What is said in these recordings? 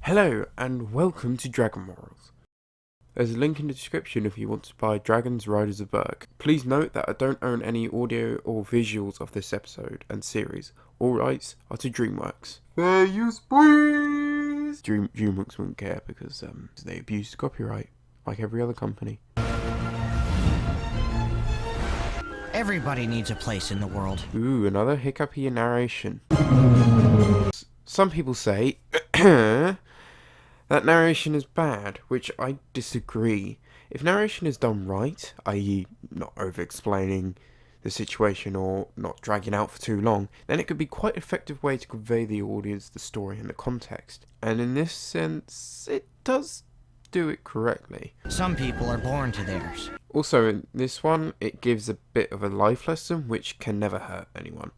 Hello and welcome to Dragon Morals. There's a link in the description if you want to buy Dragons Riders of Berk. Please note that I don't own any audio or visuals of this episode and series. All rights are to DreamWorks. Fair use, please! DreamWorks won't care because they abused copyright, like every other company. Everybody needs a place in the world. Ooh, another hiccupy narration. Some people say that narration is bad, which I disagree. If narration is done right, i.e. not over-explaining the situation or not dragging out for too long, then it could be quite an effective way to convey the audience the story and the context. And in this sense, it does do it correctly. Some people are born to theirs. Also, in this one, it gives a bit of a life lesson which can never hurt anyone.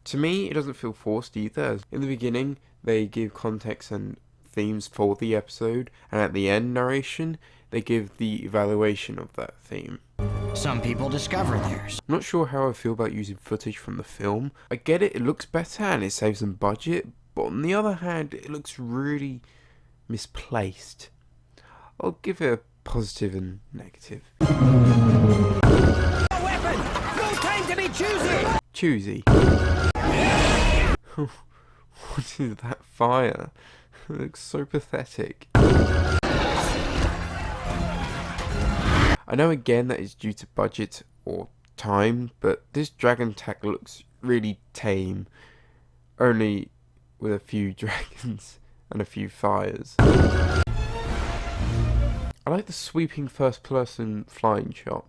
To me, it doesn't feel forced either. In the beginning, they give context and themes for the episode, and at the end narration, they give the evaluation of that theme. Some people discover theirs. I'm not sure how I feel about using footage from the film. I get it looks better and it saves them budget, but on the other hand, it looks really misplaced. I'll give it a positive and negative. A weapon! No time to be choosy! Choosy. What is that fire? It looks so pathetic. I know again that is due to budget or time, but this dragon tech looks really tame. Only with a few dragons and a few fires. I like the sweeping first-person flying shot.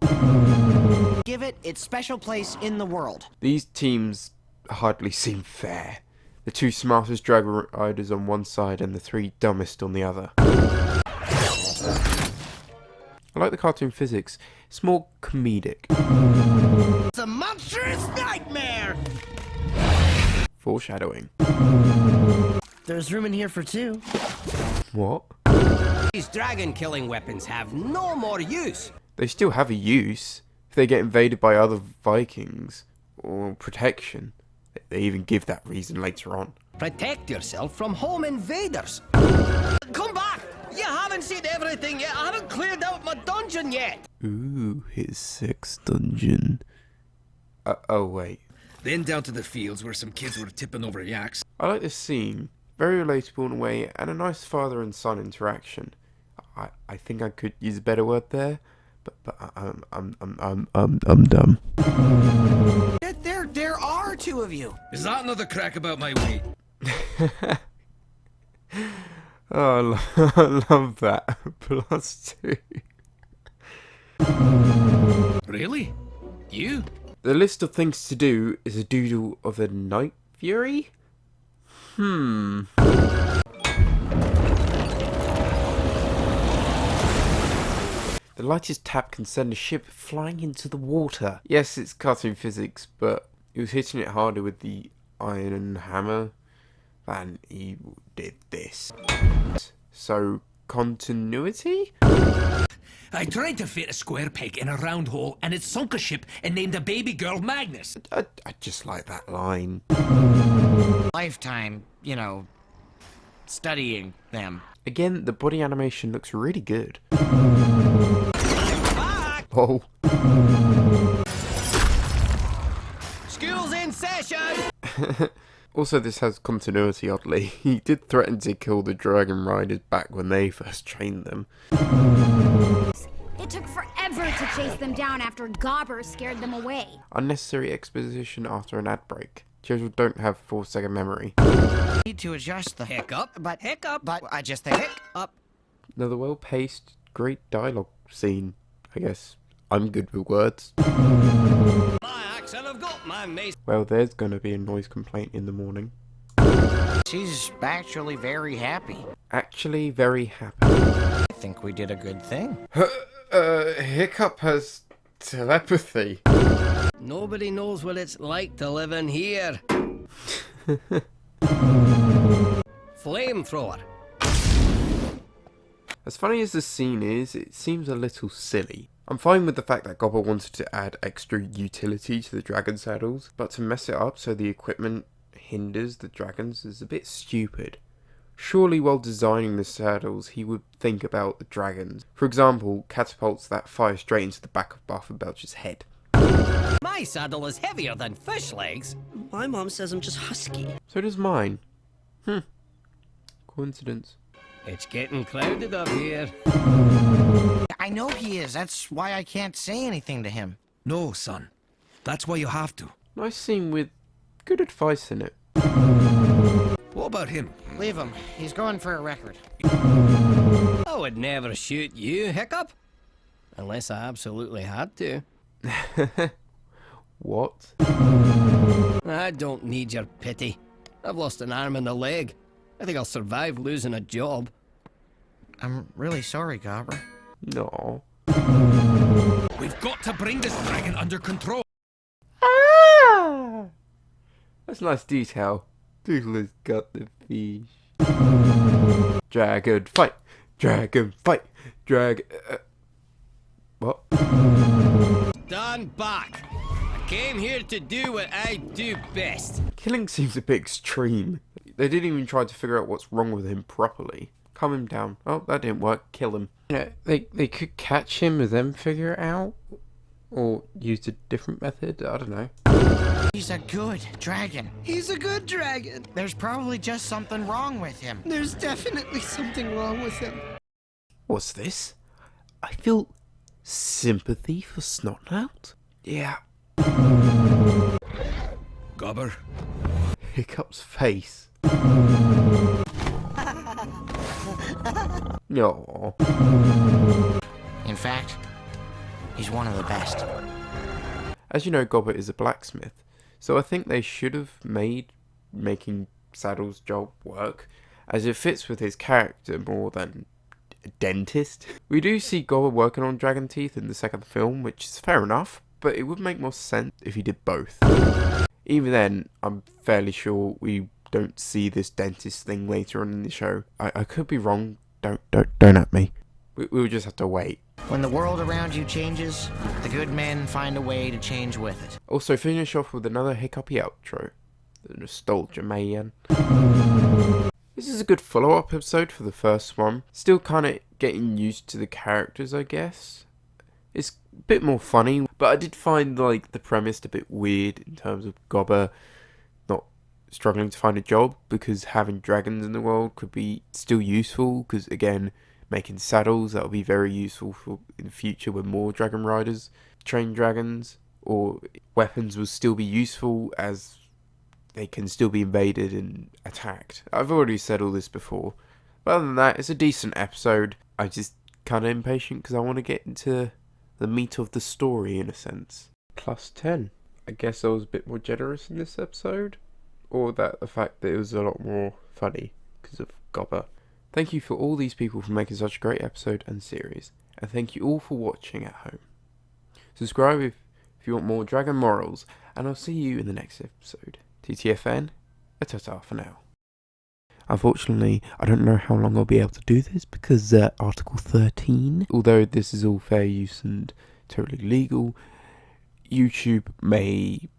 Give it its special place in the world. These teams hardly seem fair. The two smartest Dragon Riders on one side and the three dumbest on the other. I like the cartoon physics. It's more comedic. It's a monstrous nightmare! Foreshadowing. There's room in here for two. What? These dragon-killing weapons have no more use. They still have a use. If they get invaded by other Vikings, or protection. They even give that reason later on. Protect yourself from home invaders. Come back! You haven't seen everything yet. I haven't cleared out my dungeon yet. Ooh, his sixth dungeon. Oh wait. Then down to the fields where some kids were tipping over yaks. I like this scene. Very relatable in a way, and a nice father and son interaction. I think I could use a better word there, but I'm dumb. There are two of you. Is that another crack about my weight? Oh, I love that. +2. Really? You? The list of things to do is a doodle of a Night Fury? The lightest tap can send a ship flying into the water. Yes, it's cartoon physics, but he was hitting it harder with the iron hammer than he did this. So, continuity? I tried to fit a square peg in a round hole and it sunk a ship and named a baby girl Magnus. I just like that line. Lifetime, studying them. Again, the body animation looks really good. Back! Oh. School's in session! Also, this has continuity, oddly. He did threaten to kill the Dragon Riders back when they first trained them. It took forever to chase them down after Gobber scared them away. Unnecessary exposition after an ad break. Children don't have 4-second memory. Need to adjust the Hiccup, but I just the up. Another well-paced, great dialogue scene, I guess. I'm good with words. My axe and I've got my mace. Well, there's gonna be a noise complaint in the morning. She's actually very happy. Actually, very happy. I think we did a good thing. Hiccup has telepathy. Nobody knows what it's like to live in here. Flamethrower. As funny as the scene is, it seems a little silly. I'm fine with the fact that Gobber wanted to add extra utility to the dragon saddles, but to mess it up so the equipment hinders the dragons is a bit stupid. Surely while designing the saddles, he would think about the dragons. For example, catapults that fire straight into the back of Arthur Belcher's head. My saddle is heavier than fish legs. My mom says I'm just husky. So does mine. Coincidence. It's getting crowded up here. I know he is. That's why I can't say anything to him. No, son. That's why you have to. Nice scene with good advice in it. What about him? Leave him. He's going for a record. I would never shoot you, Hiccup. Unless I absolutely had to. What? I don't need your pity. I've lost an arm and a leg. I think I'll survive losing a job. I'm really sorry, Gobber. No. We've got to bring this dragon under control. Ah! That's nice detail. Doodle has got the fish. Dragon fight! Dragon fight! What? Stand back. I came here to do what I do best. Killing seems a bit extreme. They didn't even try to figure out what's wrong with him properly. Calm him down. Oh, that didn't work. Kill him. Yeah, they could catch him and then figure it out. Or use a different method. I don't know. He's a good dragon. He's a good dragon. There's probably just something wrong with him. There's definitely something wrong with him. What's this? I feel sympathy for Snotnout? Yeah. Gobber. Hiccup's face. No. In fact, he's one of the best. As you know, Gobber is a blacksmith, so I think they should have made making Saddle's job work, as it fits with his character more than a dentist. We do see Gobber working on dragon teeth in the second film, which is fair enough, but it would make more sense if he did both. Even then, I'm fairly sure we don't see this dentist thing later on in the show. I could be wrong. Don't at me. We'll just have to wait. When the world around you changes, the good men find a way to change with it. Also, finish off with another hiccupy outro. The nostalgia man. This is a good follow-up episode for the first one. Still kind of getting used to the characters, I guess. It's a bit more funny, but I did find like the premise a bit weird in terms of Gobber not struggling to find a job because having dragons in the world could be still useful, because again, making saddles, that will be very useful for in the future when more dragon riders train dragons, or weapons will still be useful as they can still be invaded and attacked. I've already said all this before, but other than that, it's a decent episode. I'm just kind of impatient because I want to get into the meat of the story in a sense. +10. I guess I was a bit more generous in this episode, or that the fact that it was a lot more funny because of Gobber. Thank you for all these people for making such a great episode and series, and thank you all for watching at home. Subscribe if you want more dragon morals, and I'll see you in the next episode. TTFN, a ta-ta for now. Unfortunately, I don't know how long I'll be able to do this because Article 13, although this is all fair use and totally legal, YouTube may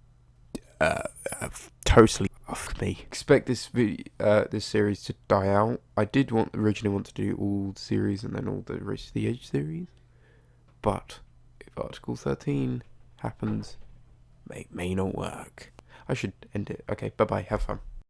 totally off me. Expect this this series to die out. I did originally want to do all the series and then all the Race to the Edge series, but if Article 13 happens, it may not work. I should end it. Okay, bye bye, have fun.